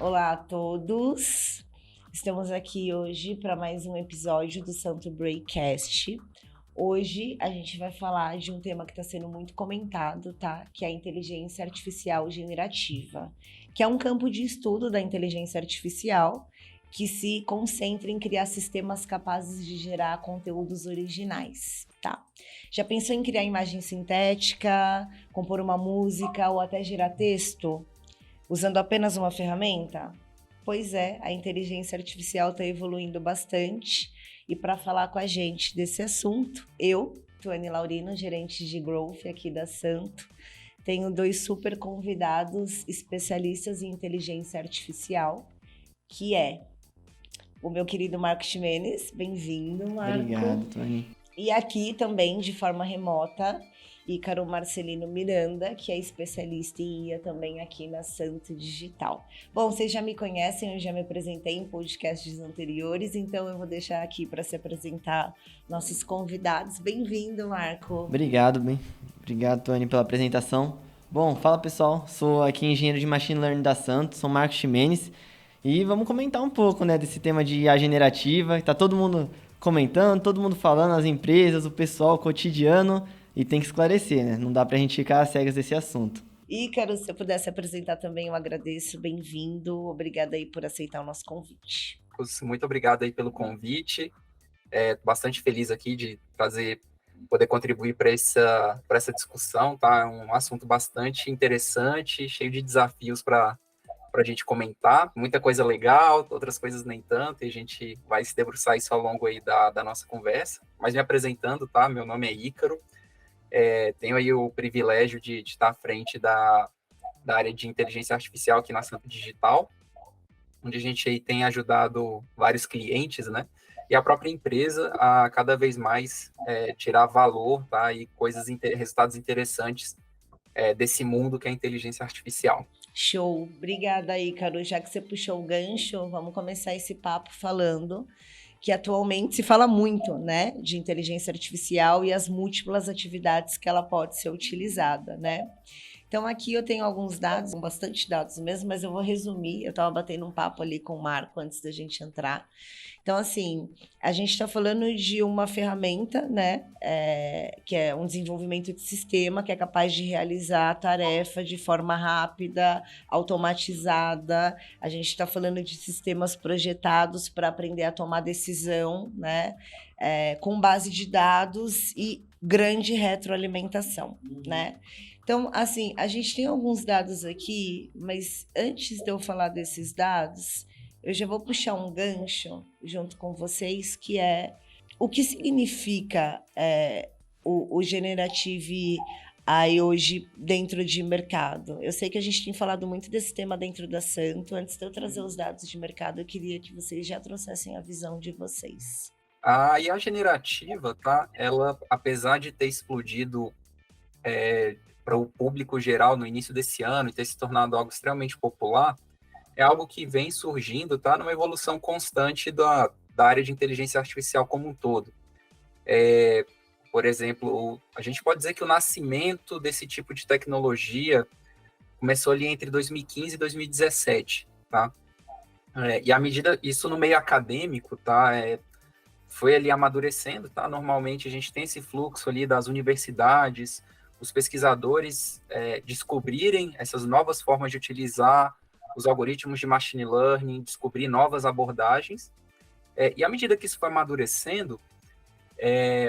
Olá a todos. Estamos aqui hoje para mais um episódio do Santo Breakcast. Hoje a gente vai falar de um tema que está sendo muito comentado, tá? Que é a inteligência artificial generativa, que é um campo de estudo da inteligência artificial que se concentra em criar sistemas capazes de gerar conteúdos originais, tá? Já pensou em criar imagem sintética, compor uma música ou até gerar texto? Usando apenas uma ferramenta? Pois é, a inteligência artificial está evoluindo bastante. E para falar com a gente desse assunto, eu, Tuane Laurino, gerente de Growth aqui da Santo, tenho dois super convidados especialistas em inteligência artificial, que é o meu querido Marco Ximenes. Bem-vindo, Marco. Obrigado, Tony. E aqui também, de forma remota, Ícaro Marcelino Miranda, que é especialista em IA também aqui na Santo Digital. Bom, vocês já me conhecem, eu já me apresentei em podcasts anteriores, então eu vou deixar aqui para se apresentar nossos convidados. Bem-vindo, Marco. Obrigado, Tony, pela apresentação. Bom, fala pessoal, sou aqui engenheiro de Machine Learning da Santo, sou Marco Ximenes e vamos comentar um pouco, desse tema de IA generativa. Tá todo mundo comentando, todo mundo falando, as empresas, o pessoal, o cotidiano, e tem que esclarecer, né? Não dá pra gente ficar às cegas desse assunto. Ícaro, se eu pudesse apresentar também, eu agradeço. Bem-vindo, obrigada aí por aceitar o nosso convite. Muito obrigado aí pelo convite. Bastante feliz aqui de poder contribuir para essa discussão, tá? É um assunto bastante interessante, cheio de desafios para a gente comentar. Muita coisa legal, outras coisas nem tanto, e a gente vai se debruçar isso ao longo aí da nossa conversa. Mas me apresentando, tá? Meu nome é Ícaro. Tenho aí o privilégio de estar à frente da área de inteligência artificial aqui na Santo Digital, onde a gente aí tem ajudado vários clientes, né? E a própria empresa a cada vez mais tirar valor, tá? E resultados interessantes desse mundo que é a inteligência artificial. Show, obrigada Ícaro. Já que você puxou o gancho, vamos começar esse papo falando que atualmente se fala muito, né, de inteligência artificial e as múltiplas atividades que ela pode ser utilizada, né? Então aqui eu tenho alguns dados, bastante dados mesmo, mas eu vou resumir. Eu estava batendo um papo ali com o Marco antes da gente entrar. Então, assim, a gente está falando de uma ferramenta, né, que é um desenvolvimento de sistema que é capaz de realizar a tarefa de forma rápida, automatizada. A gente está falando de sistemas projetados para aprender a tomar decisão, né, com base de dados e grande retroalimentação, né? Então, assim, a gente tem alguns dados aqui, mas antes de eu falar desses dados, eu já vou puxar um gancho junto com vocês, que é o que significa o Generative AI hoje dentro de mercado. Eu sei que a gente tem falado muito desse tema dentro da Santo. Antes de eu trazer os dados de mercado, eu queria que vocês já trouxessem a visão de vocês. A IA generativa, tá? Ela, apesar de ter explodido para o público geral no início desse ano e ter se tornado algo extremamente popular, é algo que vem surgindo, tá? Numa evolução constante da área de inteligência artificial como um todo. Por exemplo, a gente pode dizer que o nascimento desse tipo de tecnologia começou ali entre 2015 e 2017, tá? E à medida, isso no meio acadêmico, tá? Foi ali amadurecendo, tá? Normalmente a gente tem esse fluxo ali das universidades, os pesquisadores descobrirem essas novas formas de utilizar os algoritmos de machine learning, descobrir novas abordagens. E à medida que isso foi amadurecendo,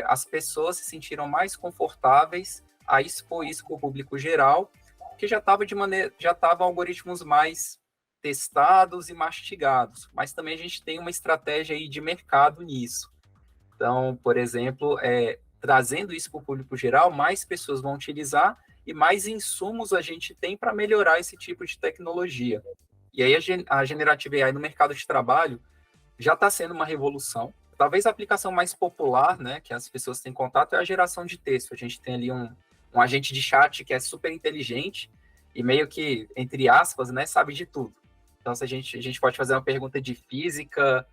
as pessoas se sentiram mais confortáveis a expor isso para o público geral, que já estava algoritmos mais testados e mastigados, mas também a gente tem uma estratégia aí de mercado nisso. Então, por exemplo, trazendo isso para o público geral, mais pessoas vão utilizar e mais insumos a gente tem para melhorar esse tipo de tecnologia. E aí a Generative AI no mercado de trabalho já está sendo uma revolução. Talvez a aplicação mais popular, né, que as pessoas têm contato, é a geração de texto. A gente tem ali um agente de chat que é super inteligente e meio que, entre aspas, né, sabe de tudo. Então, se a gente pode fazer uma pergunta de física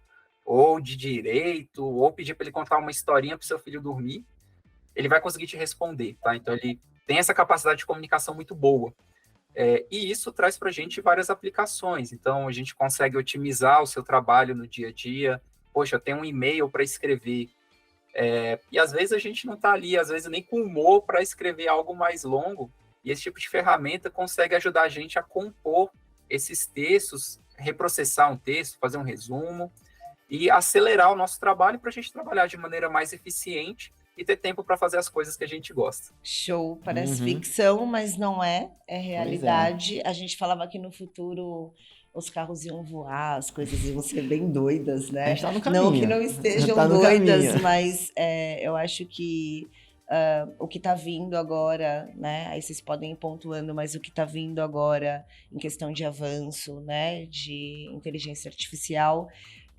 ou de direito, ou pedir para ele contar uma historinha para o seu filho dormir, ele vai conseguir te responder, tá? Então, ele tem essa capacidade de comunicação muito boa. E isso traz para a gente várias aplicações. Então, a gente consegue otimizar o seu trabalho no dia a dia. Poxa, eu tenho um e-mail para escrever. E às vezes a gente não está ali, às vezes nem com humor para escrever algo mais longo. E esse tipo de ferramenta consegue ajudar a gente a compor esses textos, reprocessar um texto, fazer um resumo e acelerar o nosso trabalho para a gente trabalhar de maneira mais eficiente e ter tempo para fazer as coisas que a gente gosta. Show, parece Uhum. ficção, mas não é, é Pois é. realidade. A gente falava que no futuro os carros iam voar, as coisas iam ser bem doidas, A né? gente tá no caminho. Não que não estejam Tá no doidas, caminho. mas eu acho que o que está vindo agora, né? Aí vocês podem ir pontuando, mas o que está vindo agora em questão de avanço, né? De inteligência artificial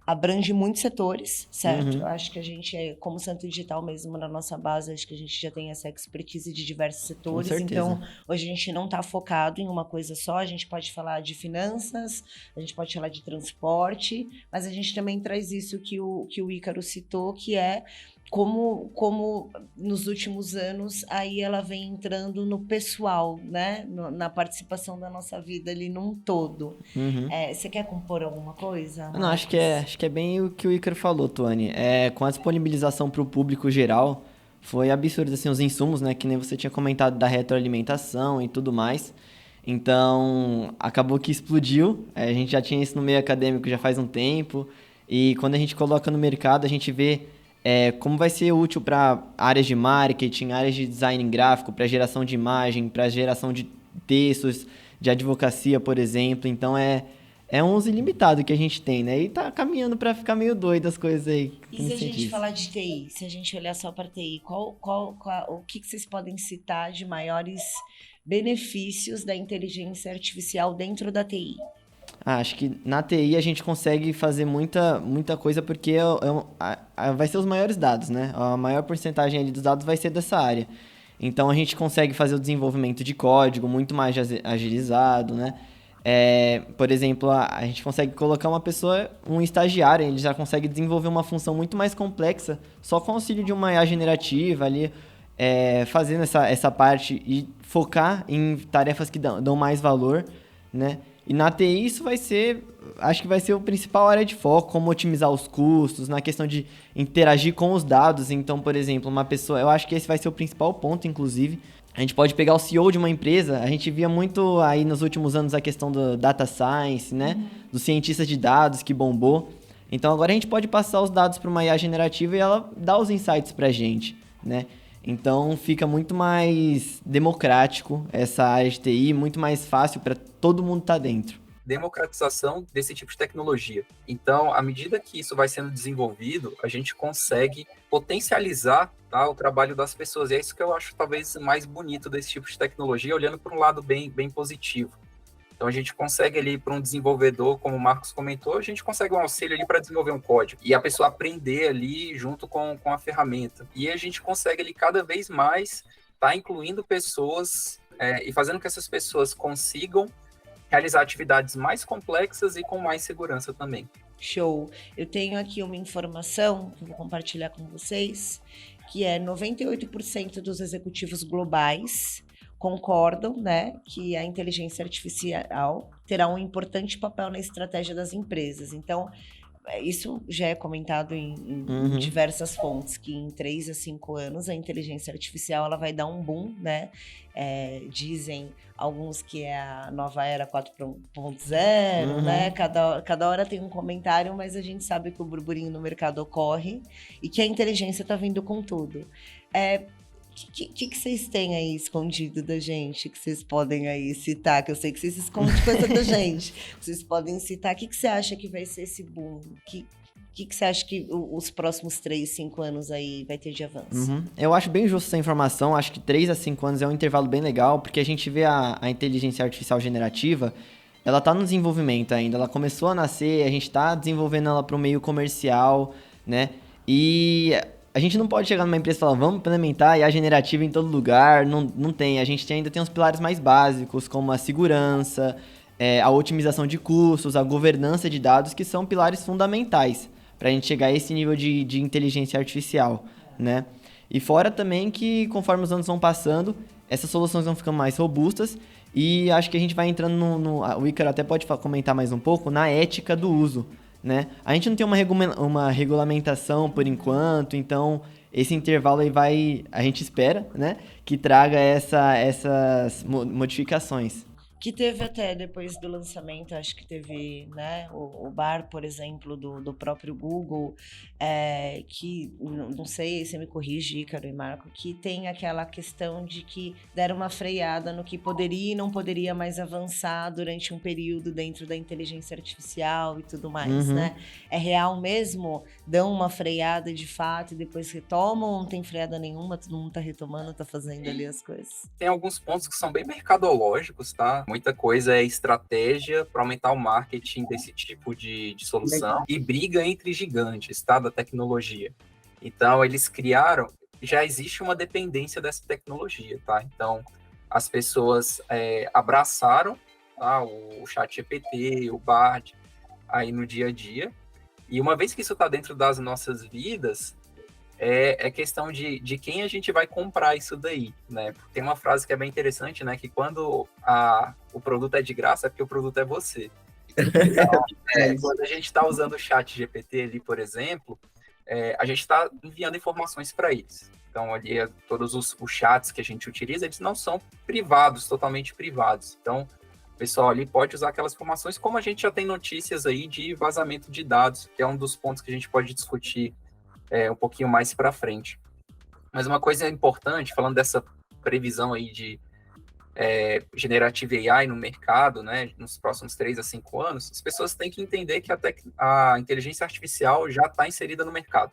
abrange muitos setores, certo? Uhum. Eu acho que a gente, como Santo Digital mesmo, na nossa base, acho que a gente já tem essa expertise de diversos setores. certeza. Então, hoje a gente não está focado em uma coisa só. A gente pode falar de finanças, a gente pode falar de transporte, mas a gente também traz isso que o Ícaro citou, que é como nos últimos anos aí ela vem entrando no pessoal, né? Na participação da nossa vida ali num todo. Uhum. Você quer compor alguma coisa? Não, acho que é bem o que o Ícaro falou, Tuane. Com a disponibilização para o público geral, foi absurdo, assim, os insumos, né? Que nem você tinha comentado da retroalimentação e tudo mais. Então, acabou que explodiu. A gente já tinha isso no meio acadêmico já faz um tempo. E quando a gente coloca no mercado, a gente vê como vai ser útil para áreas de marketing, áreas de design gráfico, para geração de imagem, para geração de textos, de advocacia, por exemplo. Então, é um uso ilimitado que a gente tem, né? E tá caminhando para ficar meio doido as coisas aí. E se a gente falar de TI, se a gente olhar só para TI, o que vocês podem citar de maiores benefícios da inteligência artificial dentro da TI? Acho que na TI a gente consegue fazer muita coisa porque vai ser os maiores dados, né? A maior porcentagem ali dos dados vai ser dessa área. Então a gente consegue fazer o desenvolvimento de código muito mais agilizado, né? Por exemplo, a gente consegue colocar uma pessoa, um estagiário, ele já consegue desenvolver uma função muito mais complexa só com o auxílio de uma IA generativa ali, fazendo essa parte e focar em tarefas que dão mais valor, né? E na TI isso acho que vai ser o principal área de foco, como otimizar os custos, na questão de interagir com os dados. Então, por exemplo, uma pessoa, eu acho que esse vai ser o principal ponto, inclusive. A gente pode pegar o CEO de uma empresa, a gente via muito aí nos últimos anos a questão do data science, né? Dos cientistas de dados que bombou. Então agora a gente pode passar os dados para uma IA generativa e ela dá os insights para a gente, né? Então fica muito mais democrático essa área de TI, muito mais fácil para todo mundo estar dentro. Democratização desse tipo de tecnologia. Então, à medida que isso vai sendo desenvolvido, a gente consegue potencializar, tá, o trabalho das pessoas. E é isso que eu acho talvez mais bonito desse tipo de tecnologia, olhando para um lado bem positivo. Então, a gente consegue ali, para um desenvolvedor, como o Marcos comentou, a gente consegue um auxílio ali para desenvolver um código. E a pessoa aprender ali junto com a ferramenta. E a gente consegue ali cada vez mais estar incluindo pessoas e fazendo que essas pessoas consigam realizar atividades mais complexas e com mais segurança também. Show. Eu tenho aqui uma informação que eu vou compartilhar com vocês, que 98% dos executivos globais concordam, né, que a inteligência artificial terá um importante papel na estratégia das empresas. Então, isso já é comentado em diversas fontes, que em 3 a 5 anos a inteligência artificial ela vai dar um boom, né? Dizem alguns que é a nova era 4.0, né? Cada hora tem um comentário, mas a gente sabe que o burburinho no mercado ocorre e que a inteligência está vindo com tudo. Que vocês têm aí escondido da gente, que vocês podem aí citar, que eu sei que vocês escondem coisa da gente, vocês podem citar, o que você acha que vai ser esse boom? O que você acha que os próximos 3, 5 anos aí vai ter de avanço? Eu acho bem justo essa informação, acho que 3 a 5 anos é um intervalo bem legal, porque a gente vê a inteligência artificial generativa, ela está no desenvolvimento ainda, ela começou a nascer, a gente está desenvolvendo ela para o meio comercial, né? E a gente não pode chegar numa empresa e falar, vamos implementar IA generativa em todo lugar, não tem. A gente ainda tem os pilares mais básicos, como a segurança, a otimização de custos, a governança de dados, que são pilares fundamentais para a gente chegar a esse nível de inteligência artificial, né? E fora também que, conforme os anos vão passando, essas soluções vão ficando mais robustas e acho que a gente vai entrando o Ícaro até pode comentar mais um pouco, na ética do uso, né? A gente não tem uma regulamentação por enquanto, então esse intervalo aí a gente espera, né, que traga essas modificações. Que teve até depois do lançamento, acho que teve, né, o bar, por exemplo, do próprio Google, que, não sei, você me corrige, Ícaro e Marco, que tem aquela questão de que deram uma freada no que poderia e não poderia mais avançar durante um período dentro da inteligência artificial e tudo mais, né? É real mesmo? Dão uma freada de fato e depois retomam, ou não tem freada nenhuma, todo mundo tá retomando, tá fazendo ali as coisas? Tem alguns pontos que são bem mercadológicos, tá? Muita coisa é estratégia para aumentar o marketing desse tipo de solução. Legal. E briga entre gigantes, tá? Da tecnologia. Então, eles criaram... Já existe uma dependência dessa tecnologia, tá? Então, as pessoas abraçaram, tá? O ChatGPT, o Bard, aí no dia a dia. E uma vez que isso está dentro das nossas vidas... É questão de quem a gente vai comprar isso daí, né? Tem uma frase que é bem interessante, né? Que quando o produto é de graça, é porque o produto é você. Então, quando a gente está usando o chat GPT ali, por exemplo, a gente está enviando informações para eles. Então, ali, todos os chats que a gente utiliza, eles não são privados, totalmente privados. Então, o pessoal ali pode usar aquelas informações, como a gente já tem notícias aí de vazamento de dados, que é um dos pontos que a gente pode discutir um pouquinho mais para frente. Mas uma coisa importante, falando dessa previsão aí de Generative AI no mercado, né, nos próximos 3 a 5 anos, as pessoas têm que entender que a inteligência artificial já está inserida no mercado.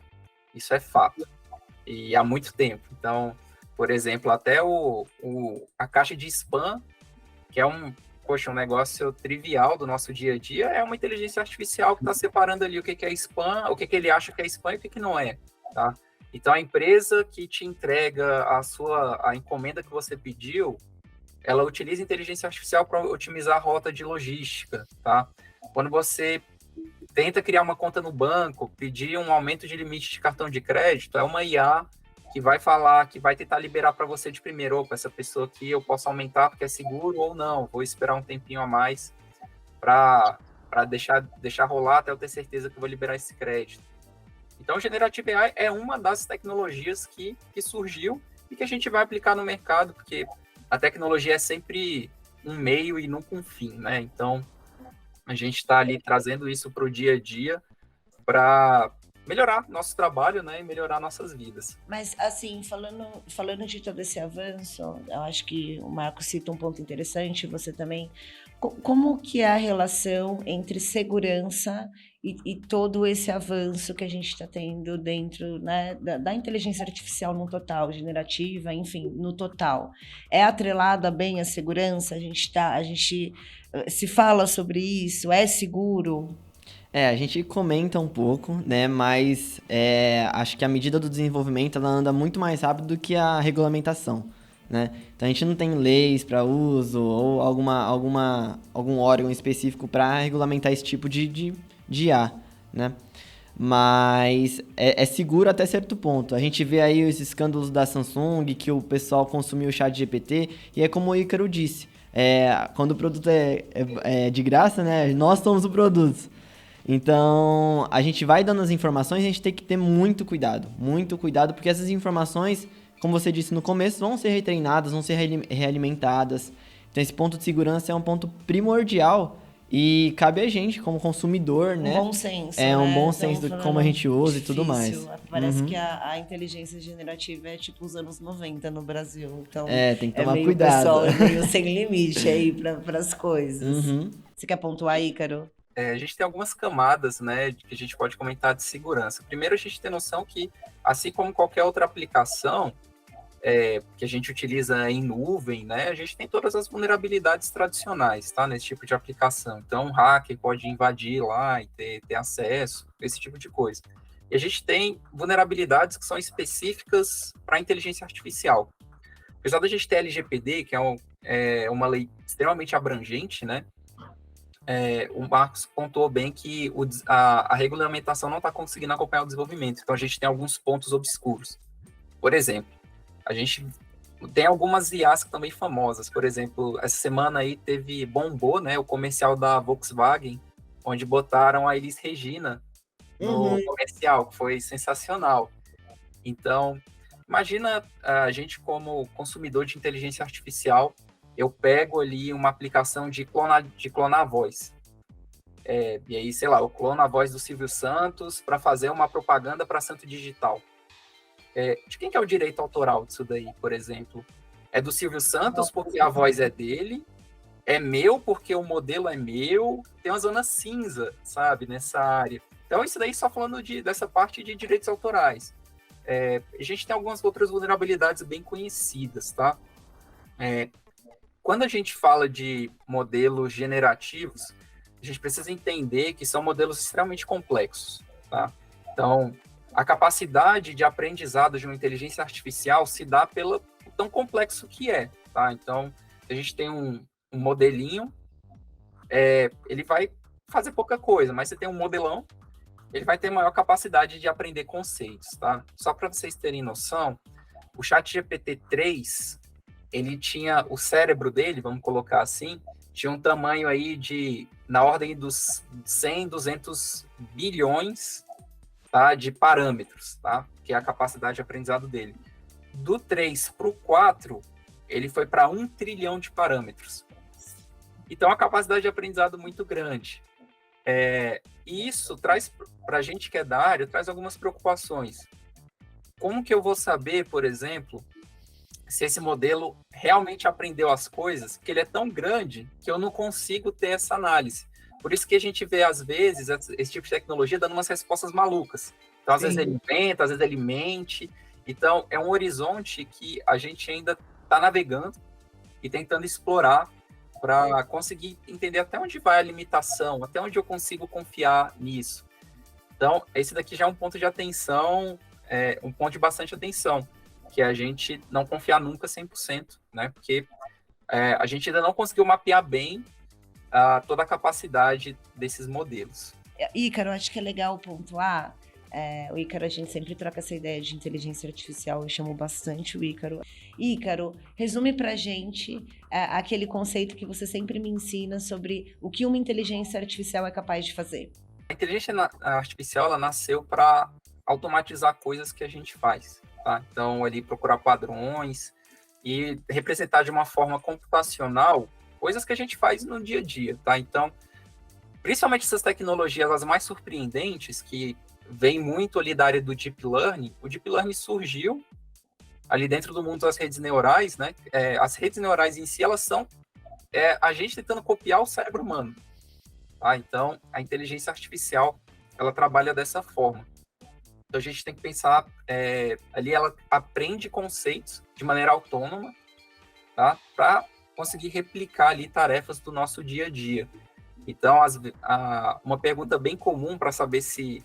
Isso é fato. E há muito tempo. Então, por exemplo, até a caixa de spam, que é um negócio trivial do nosso dia a dia, é uma inteligência artificial que está separando ali o que é spam, o que ele acha que é spam e o que não é, tá? Então, a empresa que te entrega a encomenda que você pediu, ela utiliza inteligência artificial para otimizar a rota de logística, tá? Quando você tenta criar uma conta no banco, pedir um aumento de limite de cartão de crédito, é uma IA que vai falar, que vai tentar liberar para você de primeiro, opa, essa pessoa aqui eu posso aumentar porque é seguro ou não, vou esperar um tempinho a mais para deixar rolar até eu ter certeza que eu vou liberar esse crédito. Então, o Generative AI é uma das tecnologias que surgiu e que a gente vai aplicar no mercado, porque a tecnologia é sempre um meio e nunca um fim, né? Então, a gente está ali trazendo isso para o dia a dia para melhorar nosso trabalho, né, e melhorar nossas vidas. Mas, assim, falando de todo esse avanço, eu acho que o Marco cita um ponto interessante, você também. Como que é a relação entre segurança e todo esse avanço que a gente está tendo dentro, né, da inteligência artificial no total, generativa, enfim, no total? É atrelada bem à segurança? A gente se fala sobre isso? É seguro? A gente comenta um pouco, né? Mas acho que a medida do desenvolvimento ela anda muito mais rápido do que a regulamentação, né? Então a gente não tem leis para uso ou algum órgão específico para regulamentar esse tipo de IA, né? Mas é seguro até certo ponto. A gente vê aí os escândalos da Samsung, que o pessoal consumiu o chat GPT, e é como o Ícaro disse, quando o produto é de graça, né? Nós somos o produto. Então, a gente vai dando as informações e a gente tem que ter muito cuidado, porque essas informações, como você disse no começo, vão ser retreinadas, vão ser realimentadas. Então, esse ponto de segurança é um ponto primordial e cabe a gente, como consumidor, né? Um bom senso, um bom senso de como a gente usa e tudo mais. Parece que a inteligência generativa é tipo os anos 90 no Brasil. Então, tem que tomar meio cuidado. Pessoal, é meio sem limite aí para as coisas. Você quer pontuar, Ícaro? A gente tem algumas camadas, né, que a gente pode comentar de segurança. Primeiro, a gente tem noção que, assim como qualquer outra aplicação que a gente utiliza em nuvem, né, a gente tem todas as vulnerabilidades tradicionais, tá, nesse tipo de aplicação. Então, um hacker pode invadir lá e ter acesso, esse tipo de coisa. E a gente tem vulnerabilidades que são específicas para a inteligência artificial. Apesar da gente ter LGPD, que é uma lei extremamente abrangente, né, o Marcos pontuou bem que a regulamentação não está conseguindo acompanhar o desenvolvimento, então a gente tem alguns pontos obscuros. Por exemplo, a gente tem algumas IAs também famosas. Por exemplo, essa semana aí bombou, né, o comercial da Volkswagen, onde botaram a Elis Regina no comercial, que foi sensacional. Então, imagina a gente como consumidor de inteligência artificial, eu pego ali uma aplicação de clonar a voz. E aí, sei lá, eu clono a voz do Silvio Santos para fazer uma propaganda para Santo Digital. De quem que é o direito autoral disso daí, por exemplo? É do Silvio Santos porque a voz é dele, é meu porque o modelo é meu, tem uma zona cinza, sabe, nessa área. Então, isso daí só falando dessa parte de direitos autorais. A gente tem algumas outras vulnerabilidades bem conhecidas, tá? Quando a gente fala de modelos generativos, a gente precisa entender que são modelos extremamente complexos, tá? Então, a capacidade de aprendizado de uma inteligência artificial se dá pelo tão complexo que é, tá? Então, a gente tem um modelinho, ele vai fazer pouca coisa, mas você tem um modelão, ele vai ter maior capacidade de aprender conceitos, tá? Só para vocês terem noção, o ChatGPT-3, ele tinha, o cérebro dele, vamos colocar assim, tinha um tamanho aí na ordem dos 100, 200 bilhões, tá, de parâmetros, tá? Que é a capacidade de aprendizado dele. Do 3 para o 4, ele foi para 1 trilhão de parâmetros. Então, a capacidade de aprendizado muito grande. E isso traz, para a gente que é da área, traz algumas preocupações. Como que eu vou saber, por exemplo, se esse modelo realmente aprendeu as coisas, porque ele é tão grande que eu não consigo ter essa análise. Por isso que a gente vê, às vezes, esse tipo de tecnologia dando umas respostas malucas. Então, às vezes ele inventa, às vezes ele mente. Então, é um horizonte que a gente ainda está navegando e tentando explorar para conseguir entender até onde vai a limitação, até onde eu consigo confiar nisso. Então, esse daqui já é um ponto de atenção, um ponto de bastante atenção, que é a gente não confiar nunca 100%, né? Porque a gente ainda não conseguiu mapear bem toda a capacidade desses modelos. Ícaro, acho que é legal pontuar. O Ícaro, a gente sempre troca essa ideia de inteligência artificial, eu chamo bastante o Ícaro. Ícaro, resume pra gente aquele conceito que você sempre me ensina sobre o que uma inteligência artificial é capaz de fazer. A inteligência artificial, ela nasceu para automatizar coisas que a gente faz, tá? Então, ali procurar padrões e representar de uma forma computacional coisas que a gente faz no dia a dia, tá? Então, principalmente essas tecnologias as mais surpreendentes, que vem muito ali da área do Deep Learning, o Deep Learning surgiu ali dentro do mundo das redes neurais, né? As redes neurais em si, elas são a gente tentando copiar o cérebro humano, tá? Então, a inteligência artificial, ela trabalha dessa forma. Então, a gente tem que pensar, ali ela aprende conceitos de maneira autônoma, tá? Para conseguir replicar ali tarefas do nosso dia a dia. Então, uma pergunta bem comum para saber se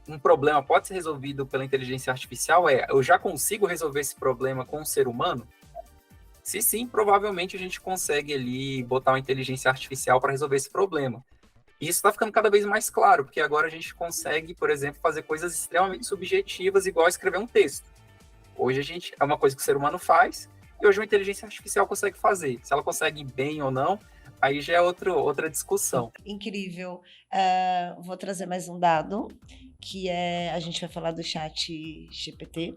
um problema pode ser resolvido pela inteligência artificial eu já consigo resolver esse problema com um ser humano? Se sim, provavelmente a gente consegue ali botar uma inteligência artificial para resolver esse problema. E isso está ficando cada vez mais claro, porque agora a gente consegue, por exemplo, fazer coisas extremamente subjetivas, igual escrever um texto. Hoje é uma coisa que o ser humano faz, e hoje uma inteligência artificial consegue fazer. Se ela consegue bem ou não, aí já é outra discussão. Incrível. Vou trazer mais um dado, que a gente vai falar do ChatGPT,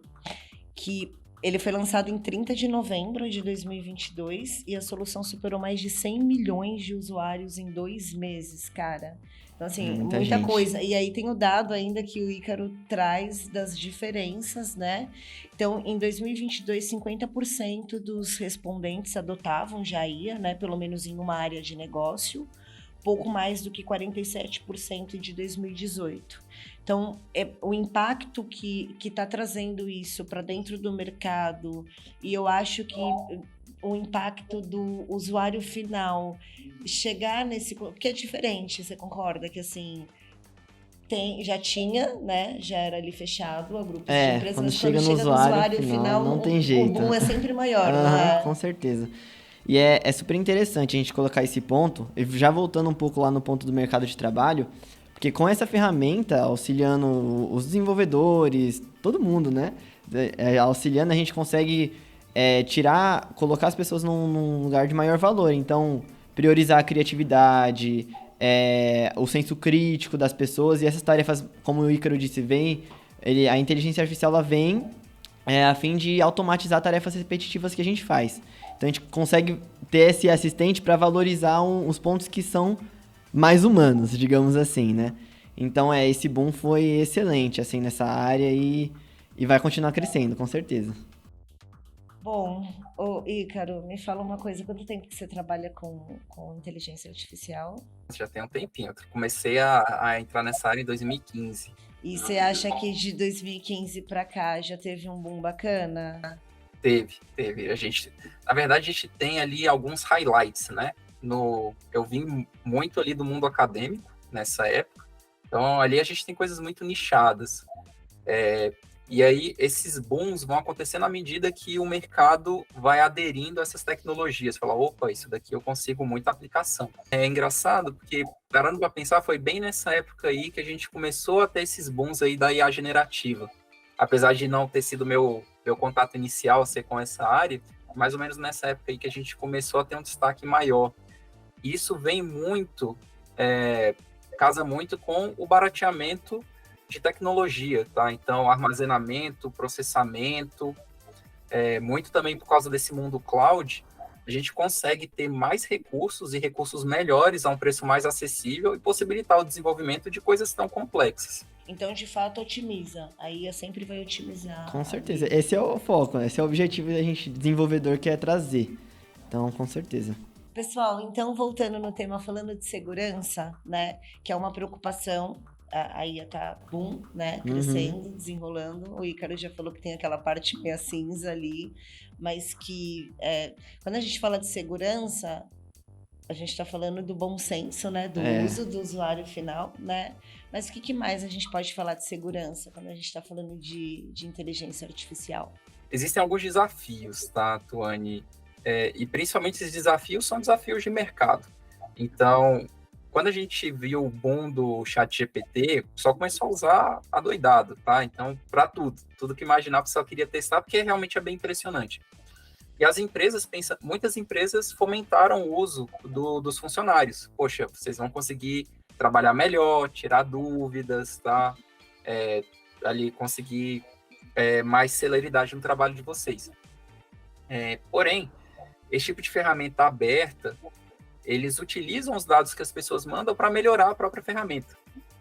que ele foi lançado em 30 de novembro de 2022 e a solução superou mais de 100 milhões de usuários em 2 meses, cara. Então, assim, muita coisa. E aí tem o dado ainda que o Ícaro traz das diferenças, né? Então, em 2022, 50% dos respondentes adotavam já IA, né? Pelo menos em uma área de negócio. Pouco mais do que 47% de 2018. Então, o impacto que está trazendo isso para dentro do mercado, e eu acho que o impacto do usuário final chegar nesse... Porque é diferente, você concorda? Que assim, já tinha, né? Já era ali fechado a grupos de empresas. Quando chega no usuário final, não tem jeito. O boom é sempre maior, Com certeza. E é super interessante a gente colocar esse ponto, já voltando um pouco lá no ponto do mercado de trabalho, Porque com essa ferramenta, auxiliando os desenvolvedores, todo mundo, né? Auxiliando, a gente consegue colocar as pessoas num lugar de maior valor. Então, priorizar a criatividade, o senso crítico das pessoas. E essas tarefas, como o Ícaro disse, a inteligência artificial ela vem a fim de automatizar tarefas repetitivas que a gente faz. Então, a gente consegue ter esse assistente para valorizar os pontos que são mais humanos, digamos assim, né? Então, esse boom foi excelente, assim, nessa área e vai continuar crescendo, com certeza. Bom, Ícaro, me fala uma coisa, quanto tempo que você trabalha com inteligência artificial? Já tem um tempinho. Eu comecei a entrar nessa área em 2015. E você acha que de 2015 para cá já teve um boom bacana? Teve. Na verdade, a gente tem ali alguns highlights, né? Eu vim muito ali do mundo acadêmico nessa época. Então, ali a gente tem coisas muito nichadas. E aí, esses booms vão acontecendo à medida que o mercado vai aderindo a essas tecnologias. Fala, opa, isso daqui eu consigo muita aplicação. É engraçado, porque, parando para pensar, foi bem nessa época aí que a gente começou a ter esses booms aí da IA generativa. Apesar de não ter sido meu contato inicial ser com essa área, mais ou menos nessa época aí que a gente começou a ter um destaque maior. Isso vem muito, casa muito com o barateamento de tecnologia, tá? Então, armazenamento, processamento, muito também por causa desse mundo cloud, a gente consegue ter mais recursos e recursos melhores a um preço mais acessível e possibilitar o desenvolvimento de coisas tão complexas. Então, de fato, otimiza. A IA sempre vai otimizar. Com certeza. Esse é o foco, esse é o objetivo que a gente, desenvolvedor, quer trazer. Então, com certeza. Pessoal, então, voltando no tema, falando de segurança, né? Que é uma preocupação. A IA tá, boom, né? Crescendo, desenrolando. O Ícaro já falou que tem aquela parte meio cinza ali, mas que quando a gente fala de segurança, a gente está falando do bom senso, né? Do uso do usuário final, né? Mas o que mais a gente pode falar de segurança quando a gente está falando de inteligência artificial? Existem alguns desafios, tá, Tuane? E principalmente esses desafios são desafios de mercado. Então, quando a gente viu o boom do ChatGPT, só começou a usar adoidado, tá? Então, para tudo que imaginar, o pessoal queria testar, porque realmente é bem impressionante. E as empresas muitas empresas fomentaram o uso dos funcionários. Poxa, vocês vão conseguir trabalhar melhor, tirar dúvidas, tá? Ali conseguir mais celeridade no trabalho de vocês. Porém, esse tipo de ferramenta aberta, eles utilizam os dados que as pessoas mandam para melhorar a própria ferramenta.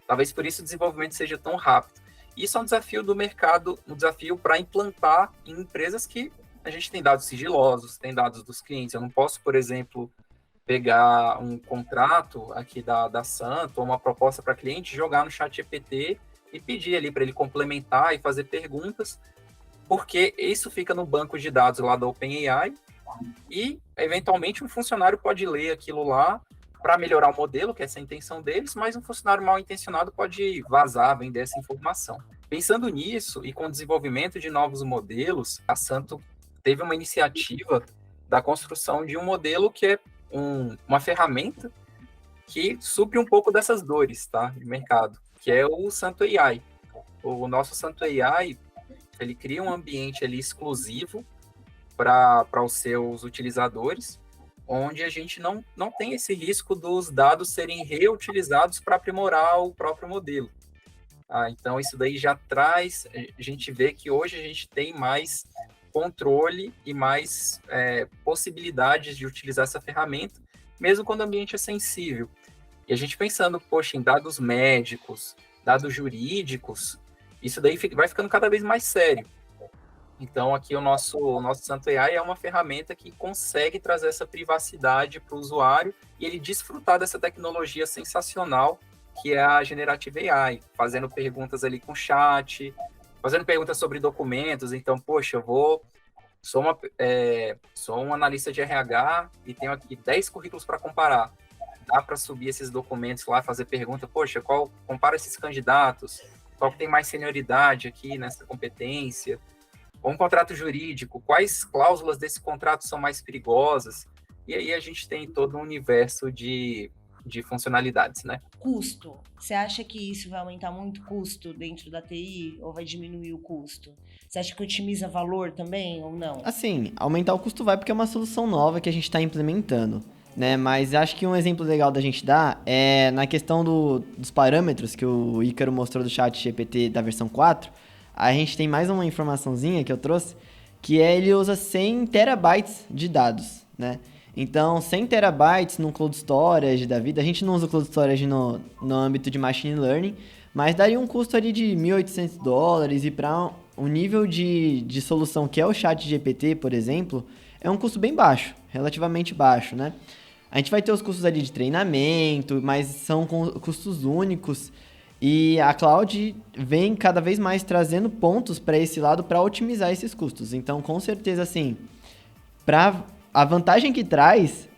Talvez por isso o desenvolvimento seja tão rápido. Isso é um desafio do mercado, um desafio para implantar em empresas que a gente tem dados sigilosos, tem dados dos clientes. Eu não posso, por exemplo, pegar um contrato aqui da Santo, ou uma proposta para cliente, jogar no ChatGPT e pedir ali para ele complementar e fazer perguntas, porque isso fica no banco de dados lá da OpenAI e, eventualmente, um funcionário pode ler aquilo lá para melhorar o modelo, que essa é a intenção deles, mas um funcionário mal intencionado pode vazar, vender essa informação. Pensando nisso e com o desenvolvimento de novos modelos, a Santo teve uma iniciativa da construção de um modelo que é uma ferramenta que supre um pouco dessas dores, tá, de mercado, que é o Santo AI. O nosso Santo AI, ele cria um ambiente ali exclusivo para os seus utilizadores, onde a gente não tem esse risco dos dados serem reutilizados para aprimorar o próprio modelo. Então, isso daí já traz, a gente vê que hoje a gente tem mais controle e mais possibilidades de utilizar essa ferramenta, mesmo quando o ambiente é sensível. E a gente pensando, poxa, em dados médicos, dados jurídicos, isso daí vai ficando cada vez mais sério. Então, aqui o nosso Santo AI é uma ferramenta que consegue trazer essa privacidade para o usuário e ele desfrutar dessa tecnologia sensacional que é a Generative AI, fazendo perguntas ali com chat, fazendo perguntas sobre documentos. Então, poxa, sou um analista de RH e tenho aqui 10 currículos para comparar. Dá para subir esses documentos lá, fazer pergunta, poxa, compara esses candidatos, qual que tem mais senioridade aqui nessa competência? Um contrato jurídico, quais cláusulas desse contrato são mais perigosas? E aí a gente tem todo um universo de de funcionalidades, né? Custo. Você acha que isso vai aumentar muito o custo dentro da TI ou vai diminuir o custo? Você acha que otimiza valor também ou não? Assim, aumentar o custo vai porque é uma solução nova que a gente está implementando, né? Mas acho que um exemplo legal da gente dar é na questão dos parâmetros que o Ícaro mostrou do ChatGPT da versão 4. A gente tem mais uma informaçãozinha que eu trouxe, que ele usa 100 terabytes de dados, né? Então, 100 terabytes no Cold Storage da vida, a gente não usa Cold Storage no âmbito de Machine Learning, mas daria um custo ali de $1.800 e para o nível de solução que é o ChatGPT, por exemplo, é um custo bem baixo, relativamente baixo, né? A gente vai ter os custos ali de treinamento, mas são custos únicos e a cloud vem cada vez mais trazendo pontos para esse lado para otimizar esses custos. Então, com certeza, assim, a vantagem que traz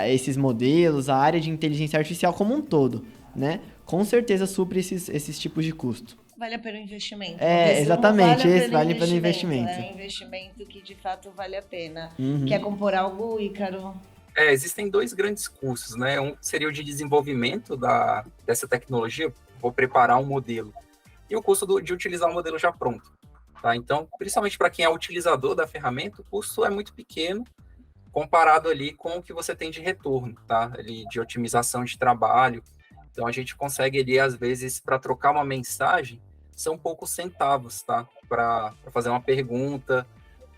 esses modelos, a área de inteligência artificial como um todo, né? Com certeza supre esses tipos de custo. Vale a pena o investimento. Exatamente, esse vale pelo investimento. É investimento que de fato vale a pena. Uhum. Quer compor algo, Ícaro? Existem 2 grandes custos, né? Um seria o de desenvolvimento dessa tecnologia, vou preparar um modelo, e o custo de utilizar o modelo já pronto. Tá? Então, principalmente para quem é utilizador da ferramenta, o custo é muito pequeno comparado ali com o que você tem de retorno, tá? Ali de otimização de trabalho. Então, a gente consegue ali, às vezes, para trocar uma mensagem, são poucos centavos, tá? Para fazer uma pergunta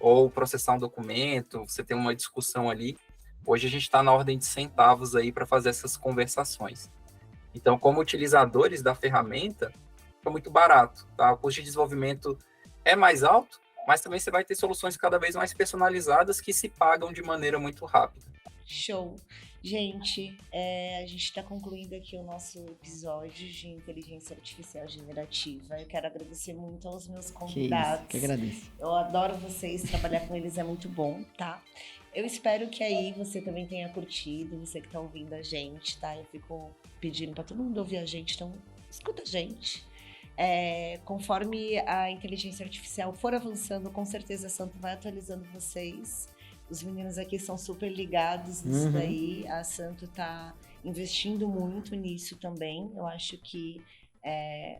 ou processar um documento, você tem uma discussão ali. Hoje a gente está na ordem de centavos aí para fazer essas conversações. Então, como utilizadores da ferramenta, é muito barato, tá? O custo de desenvolvimento é mais alto, mas também você vai ter soluções cada vez mais personalizadas que se pagam de maneira muito rápida. Show. Gente, a gente está concluindo aqui o nosso episódio de inteligência artificial generativa. Eu quero agradecer muito aos meus convidados. Que agradeço. Eu adoro vocês, trabalhar com eles é muito bom, tá? Eu espero que aí você também tenha curtido, você que tá ouvindo a gente, tá? Eu fico pedindo para todo mundo ouvir a gente, então escuta a gente. Conforme a inteligência artificial for avançando, com certeza a Santo vai atualizando vocês. Os meninos aqui são super ligados nisso daí. A Santo tá investindo muito nisso também. Eu acho que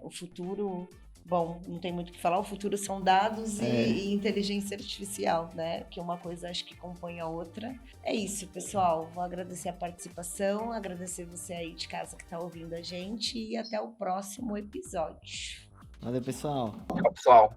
o futuro... Bom, não tem muito o que falar, o futuro são dados e inteligência artificial, né? Que uma coisa acho que compõe a outra. É isso, pessoal. Vou agradecer a participação, agradecer você aí de casa que tá ouvindo a gente e até o próximo episódio. Valeu, pessoal. Tchau, pessoal.